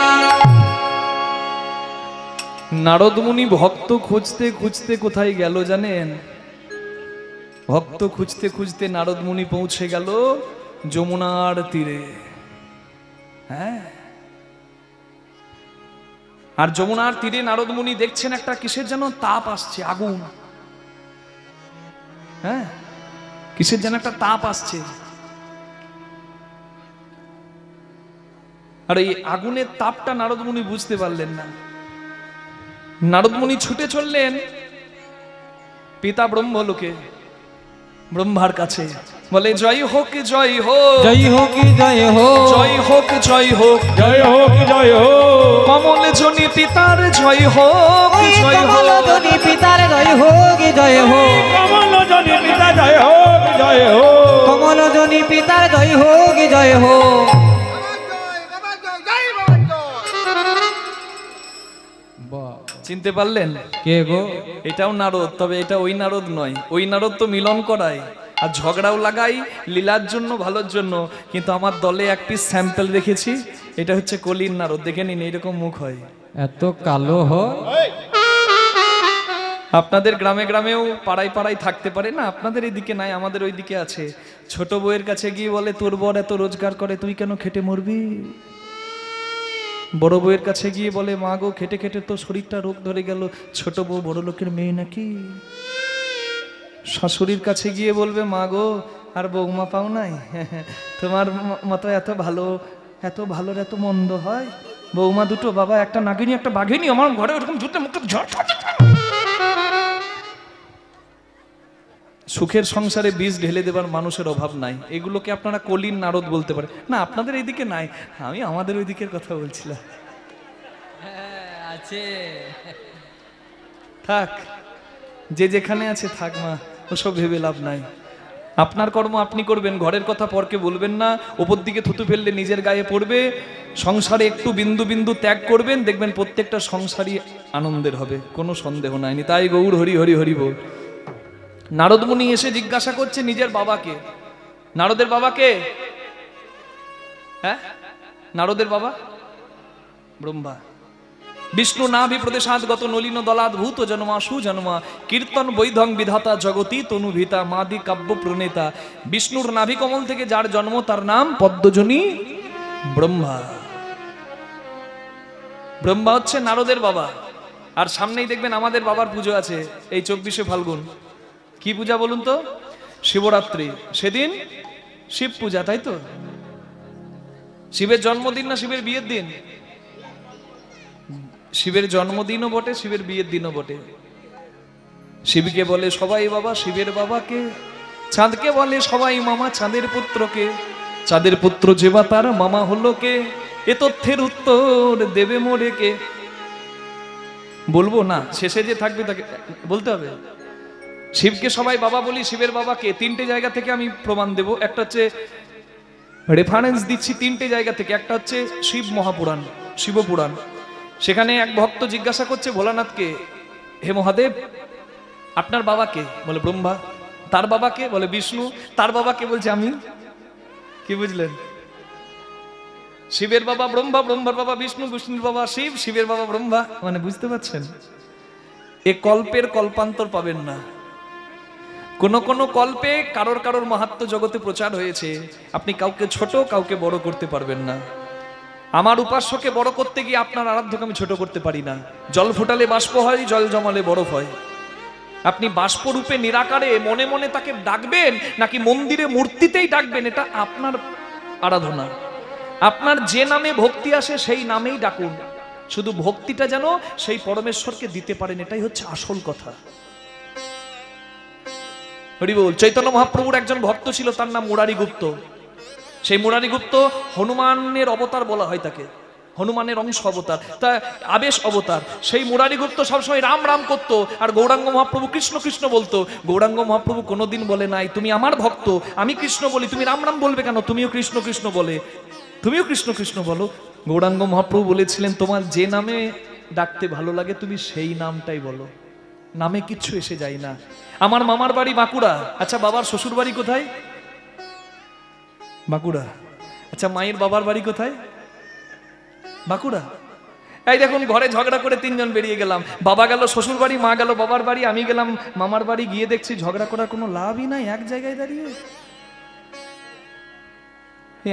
নারদ মুনি ভক্ত খুঁজতে খুঁজতে কোথায় গেল জানেন? ভক্ত খুঁজতে খুঁজতে নারদ মুনি পৌঁছে গেল যমুনার তীরে। হ্যাঁ, আর যমুনার তীরে নারদ মুনি দেখছেন একটা কিসের যেন তাপ আসছে, আগুন। হ্যাঁ, কিসের যেন একটা তাপ আসছে। আর এই আগুনের তাপটা নারদমুনি বুঝতে পারলেন না। নারদমুনি ছুটে চললেন পিতা ব্রহ্মলোকে, ব্রহ্মার কাছে, বলে জয় হোক জয় হোক, জয় হোক জয় হোক, জয় হোক জয় হোক, জয় হোক জয় হোক, কমল জনি পিতার জয় হোক জয় কমল হোক, জনি পিতার জয় হোক জয় হোক, কমল জনি পিতা জয় হোক জয় হোক, কমল জনি পিতার জয় হোক জয় হোক। চিনতে পারলেন? কে গো? এটাও নারদ, তবে এটা ওই নারদ নয়। ওই নারদ তো মিলন করায় আর ঝগড়াও লাগাই লীলার জন্য, ভালোর জন্য। কিন্তু আমার দলে এক পিস স্যাম্পল রেখেছি, এটা হচ্ছে কলির নারদ। দেখে নিন, এইরকম মুখ হয়। এত কালো হয়? আপনাদের গ্রামে গ্রামেও পাড়ায় পাড়ায় থাকতে পারে না, আপনাদের এইদিকে নাই, আমাদের ওইদিকে আছে। ছোট বউয়ের কাছে গিয়ে বলে তোর বর এত রোজগার করে, তুই কেন খেটে মরবি? বড় বউয়ের কাছে গিয়ে বলে মা গো, খেটে খেটে তো শরীরটা রোগ ধরে গেল, ছোট বউ বড় লোকের মেয়ে নাকি? শাশুড়ির কাছে গিয়ে বলবে মা গো, আর বৌমা পাও নাই? তোমার মতো এত ভালোর এত মন্দ হয়? বৌমা দুটো, বাবা একটা নাগিনী একটা বাঘিনী, আমার ঘরে ওরকম জুটে মুখে ঝড়। সুখের সংসারে বীজ ঢেলে দেবার মানুষের অভাব নাই। এগুলোকে আপনারা কলির নারদ বলতে পারেন না, আপনাদের এইদিকে নাই, আমি আমাদের ওই দিকের কথা বলছিলাম। আছে থাক, যে যেখানে আছে থাক মা, ওসব ভেবে লাভ নাই। আপনার কর্ম আপনি করবেন, ঘরের কথা পরকে বলবেন না। ওপর দিকে থুতু ফেললে নিজের গায়ে পড়বে। সংসারে একটু বিন্দু বিন্দু ত্যাগ করবেন, দেখবেন প্রত্যেকটা সংসারই আনন্দের হবে, কোনো সন্দেহ নাই। তাই গৌর হরি হরি হরি বল। নারদমুনি এসে জিজ্ঞাসা করছে নিজের বাবাকে, নারদের বাবাকে, হ্যাঁ নারদের বাবা ব্রহ্মা। বিষ্ণু নাভি প্রদেশাৎ গত নলিন দলাৎ ভূত জন্মা সুজন্মা কীর্তন বৈধং বিধাতা জগতি তনুভিতা মাদি কাব্য প্রণেতা। বিষ্ণুর নাভি কমল থেকে যার জন্ম তার নাম পদ্মজনী ব্রহ্মা। ব্রহ্মা হচ্ছে নারদের বাবা। আর সামনেই দেখবেন আমাদের বাবার পুজো আছে এই 24শে ফাল্গুন। কি পূজা বলুন তো? শিবরাত্রি। সেদিন শিব পূজা, তাই তো? শিবের জন্মদিন না শিবের বিয়ের দিন? শিবের জন্মদিনও বটে, শিবের বিয়ের দিনও বটে। শিবকে বলে সবাই বাবা, শিবের বাবাকে। চাঁদকে বলে সবাই মামা, চাঁদের পুত্রকে। চাঁদের পুত্র যেবা তার মামা হলো কে? এ তথ্যের উত্তর দেবে মোরে কে? বলবো না, শেষে যে থাকবে তাকে বলতে হবে। শিবকে সবাই বাবা বলি, শিবের বাবাকে। 3টে জায়গা থেকে আমি প্রমাণ দেব। একটা হচ্ছে রেফারেন্স দিচ্ছি 3টে জায়গা থেকে। একটা হচ্ছে শিব মহাপুরাণ, শিবপুরাণ। সেখানে এক ভক্ত জিজ্ঞাসা করছে ভোলানাথকে, হে মহাদেব আপনার বাবাকে? বলে ব্রহ্মা। তার বাবাকে? বলে বিষ্ণু। তার বাবাকে? বলছে আমি। কি বুঝলেন? শিবের বাবা ব্রহ্মা, ব্রহ্মার বাবা বিষ্ণু, বিষ্ণুর বাবা শিব, শিবের বাবা ব্রহ্মা। মানে বুঝতে পারছেন? এ কল্পের কল্পান্তর পাবেন না। কোন কোন কল্পে কারোর কারোর মাহাত্ম্য জগতে প্রচার হয়েছে। আপনি কাউকে ছোট কাউকে বড় করতে পারবেন না। আমার উপাস্যকে বড় করতে গিয়ে আপনার আরাধ্যকে আমি ছোট করতে পারি না। জল ফোটালে বাষ্প হয়, জল জমালে বরফ হয়। আপনি বাষ্পরূপে নিরাকারে মনে মনে তাকে ডাকবেন, নাকি মন্দিরে মূর্তিতেই ডাকবেন, এটা আপনার আরাধনা। আপনার যে নামে ভক্তি আসে সেই নামেই ডাকুন, শুধু ভক্তিটা যেন সেই পরমেশ্বরকে দিতে পারেন, এটাই হচ্ছে আসল কথা। হরি বল। চৈতন্য মহাপ্রভুর একজন ভক্ত ছিল, তার নাম মুরারি গুপ্ত। সেই মুরারি গুপ্ত হনুমানের অবতার বলা হয় তাকে, হনুমানের অংশ অবতার, তা আবেশ অবতার। সেই মুরারি গুপ্ত সবসময় রাম রাম করতো, আর গৌরাঙ্গ মহাপ্রভু কৃষ্ণ কৃষ্ণ বলতো। গৌরাঙ্গ মহাপ্রভু কোনোদিন বলে নাই তুমি আমার ভক্ত, আমি কৃষ্ণ বলি, তুমি রাম রাম বলবে কেন? তুমিও কৃষ্ণ কৃষ্ণ বলে, তুমিও কৃষ্ণ কৃষ্ণ বলো। গৌরাঙ্গ মহাপ্রভু বলেছিলেন তোমার যে নামে ডাকতে ভালো লাগে তুমি সেই নামটাই বলো, নামে কিচ্ছু এসে যায় না। আমার মামার বাড়ি বাঁকুড়া। আচ্ছা, বাবার শ্বশুর বাড়ি কোথায়? বাঁকুড়া। আচ্ছা, মায়ের বাবার বাড়ি কোথায়? বাঁকুড়া। এই দেখুন, ঘরে ঝগড়া করে 3 জন বেরিয়ে গেলাম। বাবা গেল শ্বশুর বাড়ি, মা গেল বাবার বাড়ি, আমি গেলাম মামার বাড়ি। গিয়ে দেখছি ঝগড়া করার কোনো লাভই নাই, এক জায়গায় দাঁড়িয়ে।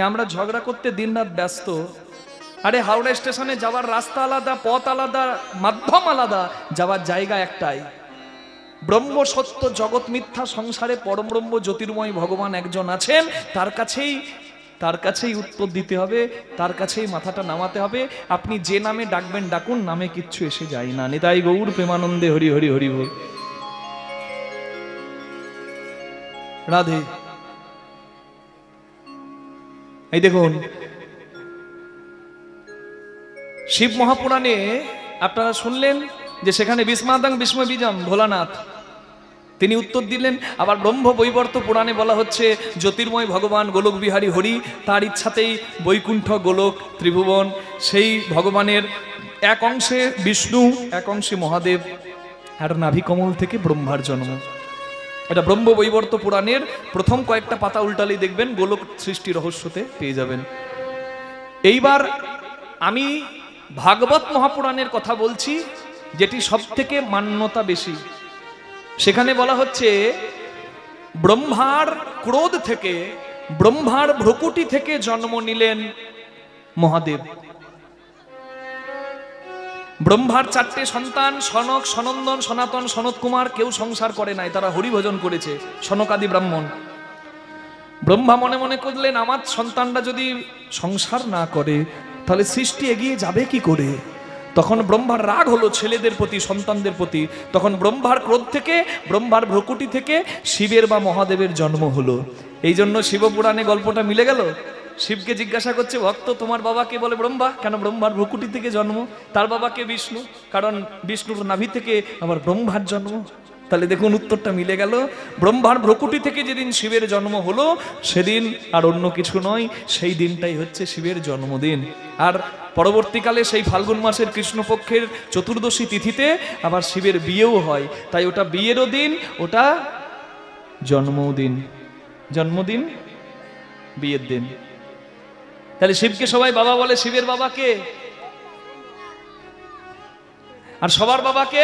আমরা ঝগড়া করতে দিনরাত ব্যস্ত। আরে হাওড়া স্টেশনে যাওয়ার রাস্তা আলাদা, পথ আলাদা, মাধ্যম আলাদা, যাওয়ার জায়গা একটাই। ব্রহ্ম সত্য, জগৎ মিথ্যা, সংসারে পরম ব্রহ্ম জ্যোতির্ময় ভগবান একজন আছেন, তার কাছেই তার কাছেই উত্তর দিতে হবে, তার কাছেই মাথাটা নামাতে হবে। আপনি যে নামে ডাকবেন ডাকুন, নামে কিচ্ছু এসে যায় না। নিতাই গৌর প্রেমানন্দে হরি হরি হরি বল। রাধে। এই দেখুন শিব মহাপুরাণে আপনারা শুনলেন যে সেখানে বিস্মাদাং বিস্মবীজম ভোলানাথ তিনি উত্তর দিলেন। আবার ব্রহ্ম বৈবর্ত পুরাণে বলা হচ্ছে জ্যোতির্ময় ভগবান গোলক বিহারী হরি, তার ইচ্ছাতেই বৈকুণ্ঠ গোলক ত্রিভুবন, সেই ভগবানের এক অংশে বিষ্ণু এক অংশে মহাদেব, আর নাভিকমল থেকে ব্রহ্মার জন্ম। এটা ব্রহ্ম বৈবর্ত পুরাণের প্রথম কয়েকটা পাতা উল্টালেই দেখবেন গোলক সৃষ্টি রহস্যতে পেয়ে যাবেন। এইবার আমি ভাগবত মহাপুরাণের কথা বলছি, যেটি সব থেকে মান্যতা বেশি। সেখানে বলা হচ্ছে ব্রহ্মার ক্রোধ থেকে, ব্রহ্মার ভ্রকুটি থেকে জন্ম নিলেন মহাদেব। ব্রহ্মার 4টে সন্তান সনক, সনন্দন, সনাতন, সনত কুমার, কেউ সংসার করে নাই, তারা হরিভজন করেছে, সনকাদি ব্রাহ্মণ। ব্রহ্মা মনে মনে করলেন আমার সন্তানরা যদি সংসার না করে তাহলে সৃষ্টি এগিয়ে যাবে কি করে। তখন ব্রহ্মার রাগ হলো ছেলেদের প্রতি, সন্তানদের প্রতি। তখন ব্রহ্মার ক্রোধ থেকে, ব্রহ্মার ভ্রকুটি থেকে শিবের বা মহাদেবের জন্ম হলো। এই জন্য শিবপুরাণে গল্পটা মিলে গেল। শিবকে জিজ্ঞাসা করছে ভক্ত তোমার বাবাকে, বলে ব্রহ্মা। কেন? ব্রহ্মার ভ্রকুটি থেকে জন্ম। তার বাবাকে বিষ্ণু, কারণ বিষ্ণুর নাভি থেকে আবার ব্রহ্মার জন্ম। তাহলে দেখুন উত্তরটা মিলে গেল। ব্রহ্মার ভ্রকুটি থেকে যেদিন শিবের জন্ম হলো সেদিন আর অন্য কিছু নয়, সেই দিনটাই হচ্ছে শিবের জন্মদিন। আর পরবর্তীকালে সেই ফাল্গুন মাসের কৃষ্ণপক্ষের চতুর্দশী তিথিতে আবার শিবের বিয়েও হয়, তাই ওটা বিয়েরও দিন, ওটা জন্মদিন। জন্মদিন বিয়ের দিন। তাহলে শিবকে সবাই বাবা বলে, শিবের বাবাকে আর সবার বাবাকে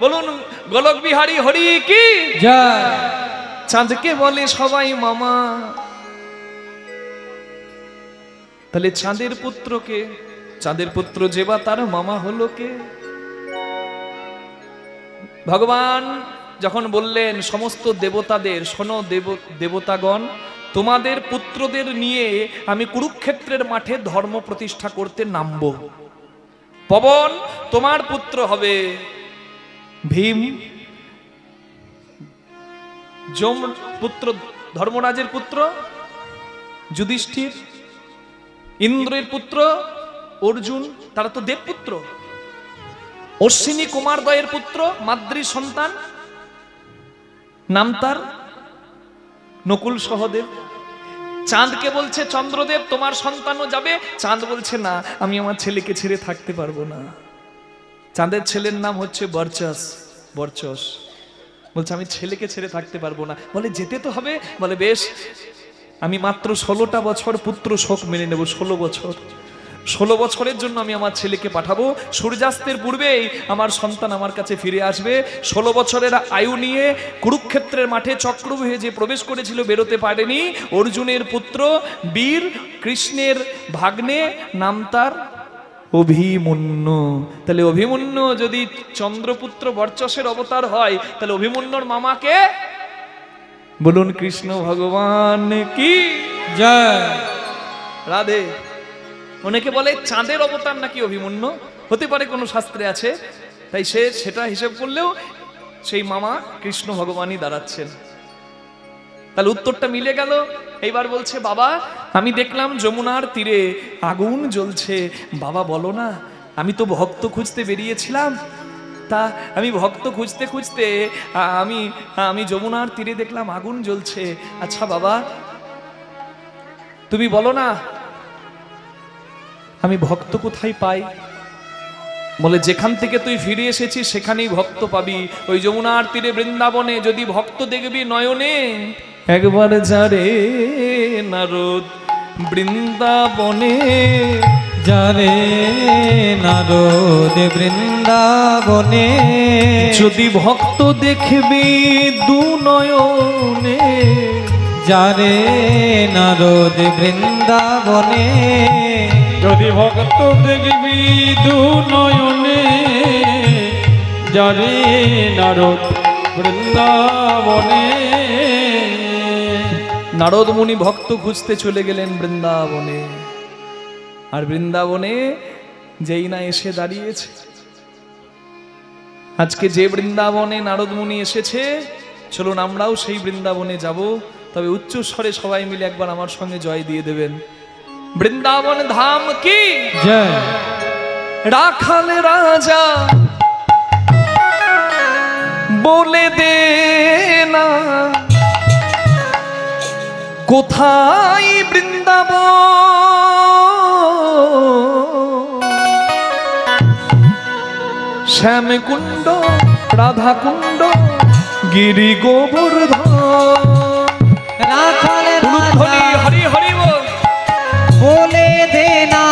বলুন গোলক বিহারী হরি কি জয়। চাঁদকে বলে সবাই মামা। তাহলে চাঁদের পুত্রকে, চাঁদের পুত্র যেবা তার মামা হলো কে? ভগবান যখন বললেন সমস্ত দেবতাদের, শোনো দেবতাগণ, তোমাদের পুত্রদের নিয়ে আমি কুরুক্ষেত্রের মাঠে ধর্ম প্রতিষ্ঠা করতে নামব। পবন তোমার পুত্র হবে ভীম, যম পুত্র ধর্মরাজের পুত্র যুধিষ্ঠির, ইন্দ্রের পুত্র অর্জুন, তারা তো দেবপুত্র। অশ্বিনী কুমারদ্বয়ের পুত্র মাদ্রী সন্তান, নাম তার নকুল সহদেব। চাঁদকে বলছে চন্দ্রদেব তোমার সন্তানও যাবে। চাঁদ বলছে না, আমি আমার ছেলেকে ছেড়ে থাকতে পারবো না। চাঁদের ছেলের নাম হচ্ছে বরচস। বরচস বলছে আমি ছেলেকে ছেড়ে থাকতে পারবো না। বলে যেতে তো হবে। বলে বেশ, আমি মাত্র 16টা বছর পুত্র শোক মেনে নেব। 16 বছর, 16 বছরের জন্য আমি আমার ছেলেকে পাঠাবো। সূর্যাস্তের পূর্বেই আমার সন্তান আমার কাছে ফিরে আসবে। 16 বছরের আয়ু নিয়ে কুরুক্ষেত্রের মাঠে চক্রব্যূহে যে প্রবেশ করেছিল, বেরোতে পারেনি। অর্জুনের পুত্র বীর, কৃষ্ণের ভাগ্নে, নাম তার অভিমন্যু। তাহলে অভিমন্যু যদি চন্দ্রপুত্র বরচসের অবতার হয়, তাহলে অভিমন্যুর মামাকে বলুন কৃষ্ণ ভগবান কি জয়। রাধে। অনেকে বলে চাঁদের অবতার নাকি অভিমন্যু, হতে পারে কোনো শাস্ত্রে আছে, তাই সেটা হিসেব করলেও সেই মামা কৃষ্ণ ভগবানই দাঁড়াচ্ছেন। তাহলে উত্তরটা মিলে গেল। এইবার বলছে বাবা আমি দেখলাম যমুনার তীরে আগুন জ্বলছে। বাবা বলো না, আমি তো ভক্ত খুঁজতে বেরিয়েছিলাম, তা আমি ভক্ত খুঁজতে খুঁজতে আমি যমুনার তীরে দেখলাম আগুন জ্বলছে। আচ্ছা বাবা তুমি বলো না আমি ভক্ত কোথায় পাই? বলে যেখান থেকে তুই ফিরে এসেছিস সেখানেই ভক্ত পাবি। ওই যমুনার তীরে বৃন্দাবনে যদি ভক্ত দেখবি নয়নে, একবার যারে নারদ বৃন্দাবনে, যারে নারদ বৃন্দাবনে, যদি ভক্ত দেখবি দু নয়নে, যারে নারদ বৃন্দাবনে, যদি ভক্ত দেখবি দু নয়নে, যারে নারদ বৃন্দাবনে। নারদ মুনি ভক্ত খুঁজতে চলে গেলেন বৃন্দাবনে। আর বৃন্দাবনে যেই না এসে দাঁড়িয়েছে, আজকে যে বৃন্দাবনে নারদ মুনি এসেছে, চলুন আমরাও সেই বৃন্দাবনে যাব। তবে উচ্চ স্বরে সবাই মিলে একবার আমার সঙ্গে জয় দিয়ে দেবেন। বৃন্দাবন ধাম কি জয়। রাখাল রাজা বলে দে না, কোথায় বৃন্দাবন? শ্যামকুণ্ড, রাধাকুণ্ড, গিরি গোবর্ধন। রাখাল হরি হরি হরি বল। বলে দে না,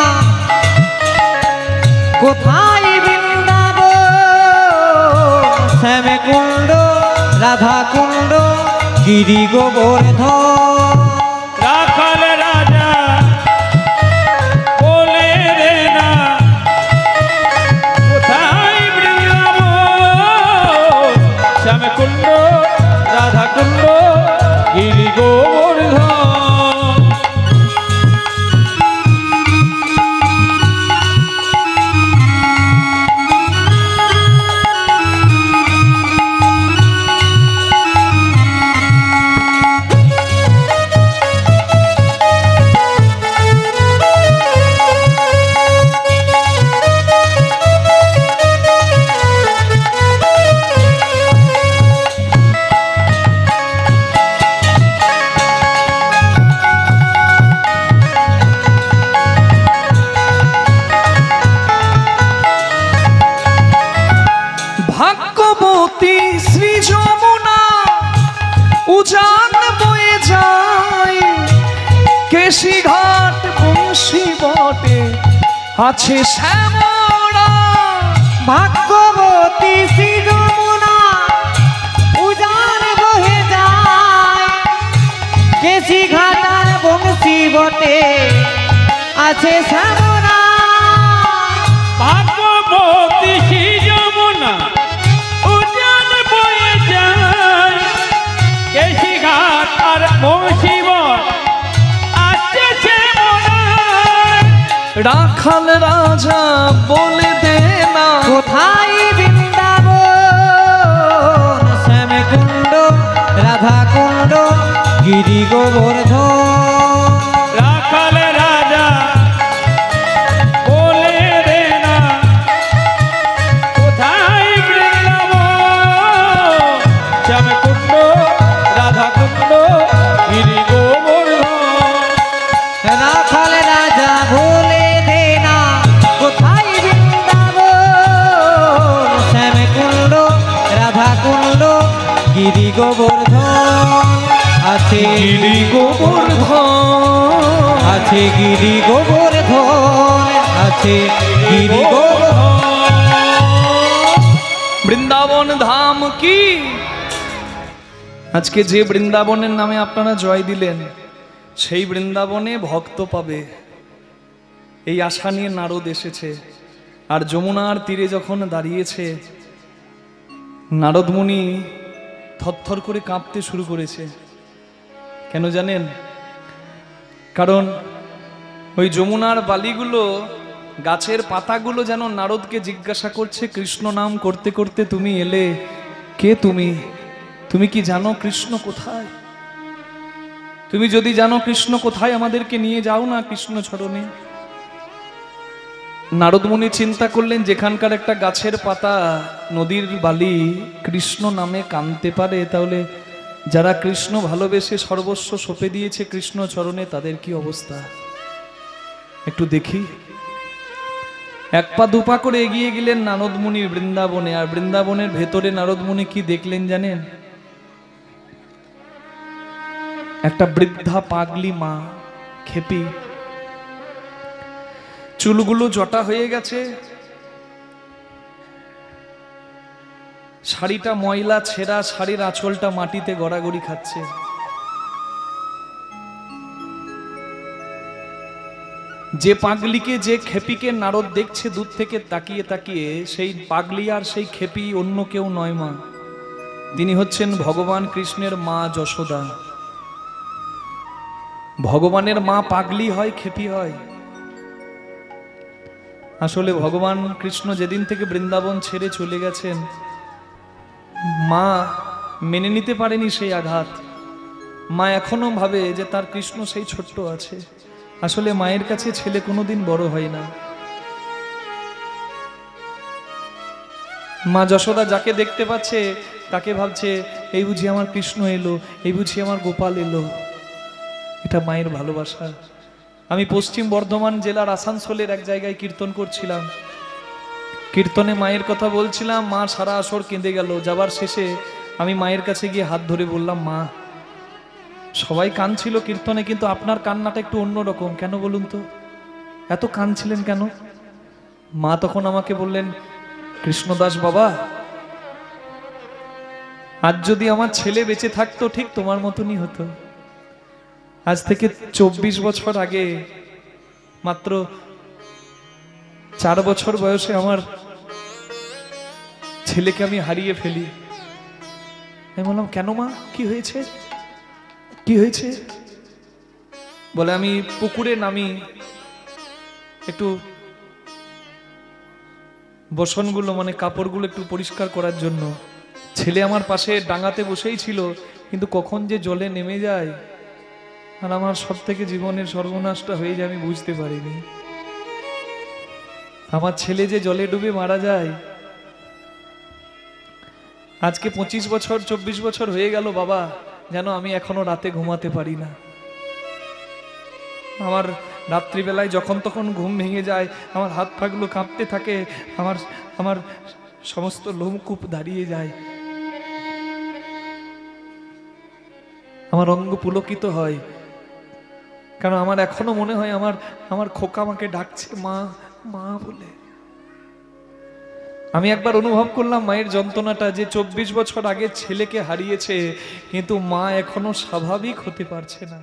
কোথায় বৃন্দাবন? শ্যামকুণ্ড, রাধাকুণ্ড, গিরি গোবর্ধন। রাখাল রাজা বলে দে না, কোথায় বৃন্দাবন? শ্যামকুণ্ড, রাধাকুণ্ড, গিরি গোবর্ধন। ভাগ্যবতী শ্রী যমুনা উজান বয়ে যায়, কেশিঘাট বংশী বটে আছে শ্যামরা। ভাগ্যবতী শ্রী যমুনা উজান বহে যায়, কেশি ঘাটার বংশী বটে আছে শ্যামরা। ভাগ্যবতী শ্রী যমুনা উজান বয়ে যায়, কেশিঘাট আর বংশীবন আছে শ্যামরা। রাখাল রাজা বলে দে না, কোথায় বৃন্দাবন? শ্যামকুণ্ড, রাধাকুণ্ড, গিরি গোবর্ধন। রাখাল রাজা বলে দে না, কোথায় বৃন্দাবন? শ্যামকুণ্ড, রাধাকুণ্ড, গিরি গোবর্ধন। রাখাল রাজা বলে দে না, কোথায় বৃন্দাবন? শ্যামকুণ্ড, রাধাকুণ্ড, গিরি গোবর্ধন। আছে গিরি গোবর্ধন, আছে গিরি গোবর্ধন, আছে গিরি গোবর্ধন। বৃন্দাবন ধাম কি? আজকে যে বৃন্দাবনের নামে আপনারা জয় দিলেন, সেই বৃন্দাবনে ভক্ত পাবে, এই আশা নিয়ে নারদ এসেছে। আর যমুনার তীরে যখন দাঁড়িয়েছে, নারদ মুনি থরথর করে কাঁপতে শুরু করেছে। কেন জানেন? কারণ ওই যমুনার বালিগুলো, গাছের পাতাগুলো যেন নারদকে জিজ্ঞাসা করছে, কৃষ্ণ নাম করতে করতে তুমি এলে, কে তুমি? তুমি কি জানো কৃষ্ণ কোথায়? তুমি যদি জানো কৃষ্ণ কোথায়, আমাদেরকে নিয়ে যাও না কৃষ্ণ চরণে। নারদ মুনি চিন্তা করলেন, যেখানকার একটা গাছের পাতা, নদীর বালি কৃষ্ণ নামে কাঁদতে পারে, তাহলে যারা কৃষ্ণ ভালোবেসে সর্বস্ব সঁপে দিয়েছে কৃষ্ণ চরণে, তাদের কি অবস্থা একটু দেখি। এক পা দুপা করে এগিয়ে গেলেন নারদ মুনির বৃন্দাবনে। আর বৃন্দাবনের ভেতরে নারদ মুনি কি দেখলেন জানেন? একটা বৃদ্ধা পাগলি মা, খেপি, চুলগুলো জটা হয়ে গেছে, শাড়িটা ময়লা ছেঁড়া, শাড়ির আঁচলটা মাটিতে গড়াগড়ি খাচ্ছে। যে পাগলিকে, যে খেপিকে নারদ দেখছে দূর থেকে তাকিয়ে তাকিয়ে, সেই পাগলি আর সেই খেপি অন্য কেউ নয় মা, তিনি হচ্ছেন ভগবান কৃষ্ণের মা যশোদা। ভগবানের মা পাগলি হয়, খেপি হয়। আসলে ভগবান কৃষ্ণ যেদিন থেকে বৃন্দাবন ছেড়ে চলে গেছেন, মা মেনে নিতে পারেনি সেই আঘাত। মা এখনো ভাবে যে তার কৃষ্ণ সেই ছোট্ট আছে। আসলে মায়ের কাছে ছেলে কোনোদিন বড় হয় না। মা যশোদা যাকে দেখতে পাচ্ছে তাকে ভাবছে এই বুঝি আমার কৃষ্ণ এলো, এই বুঝি আমার গোপাল এলো। এটা মায়ের ভালোবাসা। আমি পশ্চিম বর্ধমান জেলার আসানসোলের এক জায়গায় কীর্তন করছিলাম। কীর্তনে মায়ের কথা বলছিলাম, মা সারা আসর কেঁদে গেল। যাবার শেষে আমি মায়ের কাছে গিয়ে হাত ধরে বললাম, মা, সবাই কাঁদছিল কীর্তনে, কিন্তু আপনার কান্নাটা একটু অন্যরকম, কেন বলুন তো? এত কাঁদছিলেন কেন? মা তখন আমাকে বললেন, কৃষ্ণদাস বাবা, আজ যদি আমার ছেলে বেঁচে থাকতো ঠিক তোমার মতনই হতো। আজ থেকে 24 বছর আগে, মাত্র 4 বছর বয়সে আমার ছেলেকে আমি হারিয়ে ফেলি। আমি বললাম, কেন মা, কি হয়েছে? কি হয়েছে? বলে, আমি পুকুরে নামি একটু বসনগুলো মানে কাপড়গুলো একটু পরিষ্কার করার জন্য। ছেলে আমার পাশে ডাঙাতে বসেই ছিল, কিন্তু কখন যে জলে নেমে যায় আর আমার সব থেকে জীবনের সর্বনাশটা হয়ে যায় আমি বুঝতে পারিনি। আমার ছেলে যে জলে ডুবে মারা যায়। আজকে 25 বছর 24 বছর হয়ে গেল বাবা, যেন আমি এখনো রাতে ঘুমাতে পারি না। আমার রাত্রিবেলায় যখন তখন ঘুম ভেঙে যায়, আমার হাত পাগুলো কাঁপতে থাকে, আমার সমস্ত লোমকূপ দাঁড়িয়ে যায়, আমার অঙ্গ পুলকিত হয়। কারণ আমার এখনো মনে হয় আমার খোকা আমাকে ডাকছে মা মা বলে। আমি একবার অনুভব করলাম মায়ের যন্ত্রণাটা, যে 24 বছর আগে ছেলেকে হারিয়েছে, কিন্তু মা এখনো স্বাভাবিক হতে পারছে না।